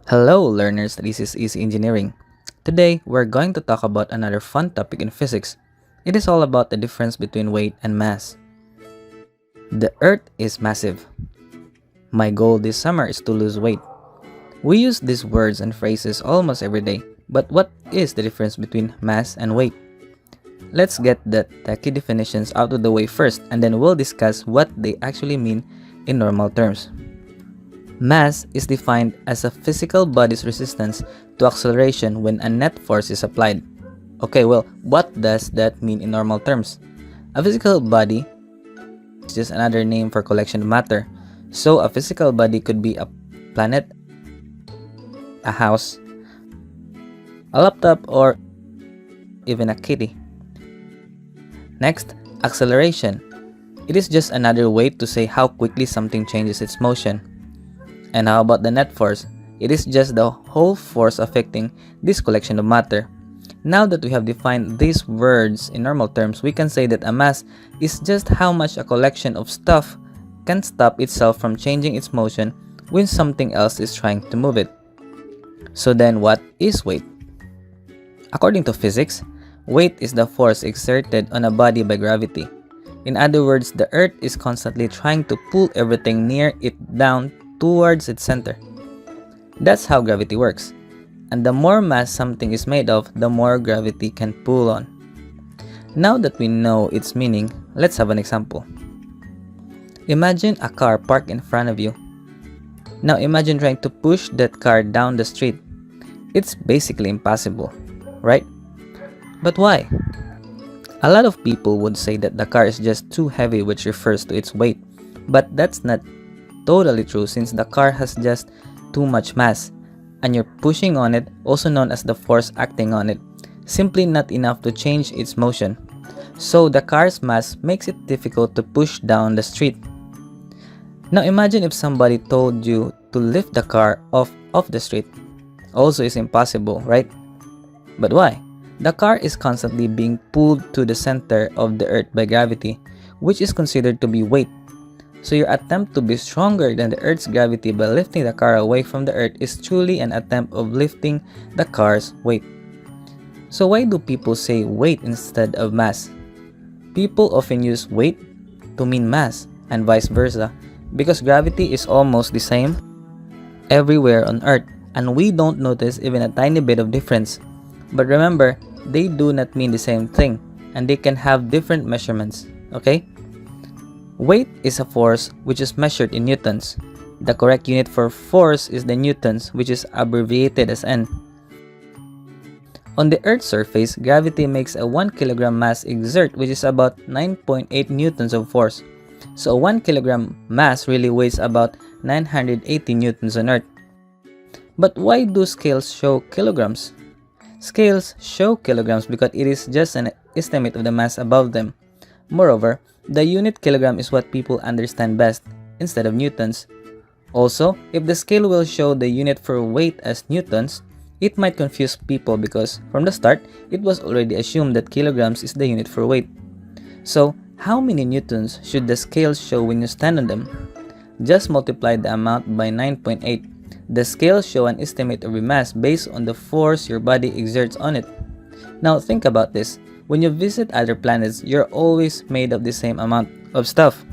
Hello learners, this is Easy Engineering. Today, we're going to talk about another fun topic in physics. It is all about the difference between weight and mass. The Earth is massive. My goal this summer is to lose weight. We use these words and phrases almost every day, but what is the difference between mass and weight? Let's get the techie definitions out of the way first, and then we'll discuss what they actually mean in normal terms. Mass is defined as a physical body's resistance to acceleration when a net force is applied. Okay, well, what does that mean in normal terms? A physical body is just another name for collection of matter. So a physical body could be a planet, a house, a laptop, or even a kitty. Next, acceleration. It is just another way to say how quickly something changes its motion. And how about the net force? It is just the whole force affecting this collection of matter. Now that we have defined these words in normal terms, we can say that a mass is just how much a collection of stuff can stop itself from changing its motion when something else is trying to move it. So then what is weight? According to physics, weight is the force exerted on a body by gravity. In other words, the Earth is constantly trying to pull everything near it down towards its center. That's how gravity works. And the more mass something is made of, the more gravity can pull on. Now that we know its meaning, let's have an example. Imagine a car parked in front of you. Now imagine trying to push that car down the street. It's basically impossible, right? But why? A lot of people would say that the car is just too heavy, which refers to its weight. But that's not totally true, since the car has just too much mass, and you're pushing on it, also known as the force acting on it, simply not enough to change its motion. So the car's mass makes it difficult to push down the street. Now imagine if somebody told you to lift the car off the street. Also is impossible, right? But why? The car is constantly being pulled to the center of the Earth by gravity, which is considered to be weight. So your attempt to be stronger than the Earth's gravity by lifting the car away from the Earth is truly an attempt of lifting the car's weight. So why do people say weight instead of mass? People often use weight to mean mass and vice versa, because gravity is almost the same everywhere on Earth, and we don't notice even a tiny bit of difference. But remember, they do not mean the same thing, and they can have different measurements, okay? Weight is a force which is measured in newtons. The correct unit for force is the newtons, which is abbreviated as N. On the Earth's surface, gravity makes a 1 kilogram mass exert, which is about 9.8 newtons of force. So a 1 kilogram mass really weighs about 980 newtons on Earth. But why do scales show kilograms? Scales show kilograms because it is just an estimate of the mass above them. Moreover, the unit kilogram is what people understand best, instead of newtons. Also, if the scale will show the unit for weight as newtons, it might confuse people because from the start, it was already assumed that kilograms is the unit for weight. So, how many newtons should the scales show when you stand on them? Just multiply the amount by 9.8. The scales show an estimate of your mass based on the force your body exerts on it. Now think about this. When you visit other planets, you're always made of the same amount of stuff.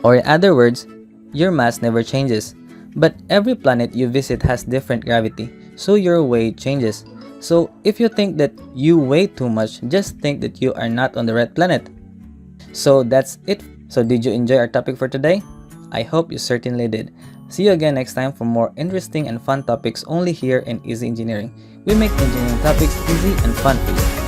Or in other words, your mass never changes. But every planet you visit has different gravity, so your weight changes. So if you think that you weigh too much, just think that you are not on the right planet. So that's it. So did you enjoy our topic for today? I hope you certainly did. See you again next time for more interesting and fun topics only here in Easy Engineering. We make engineering topics easy and fun for you.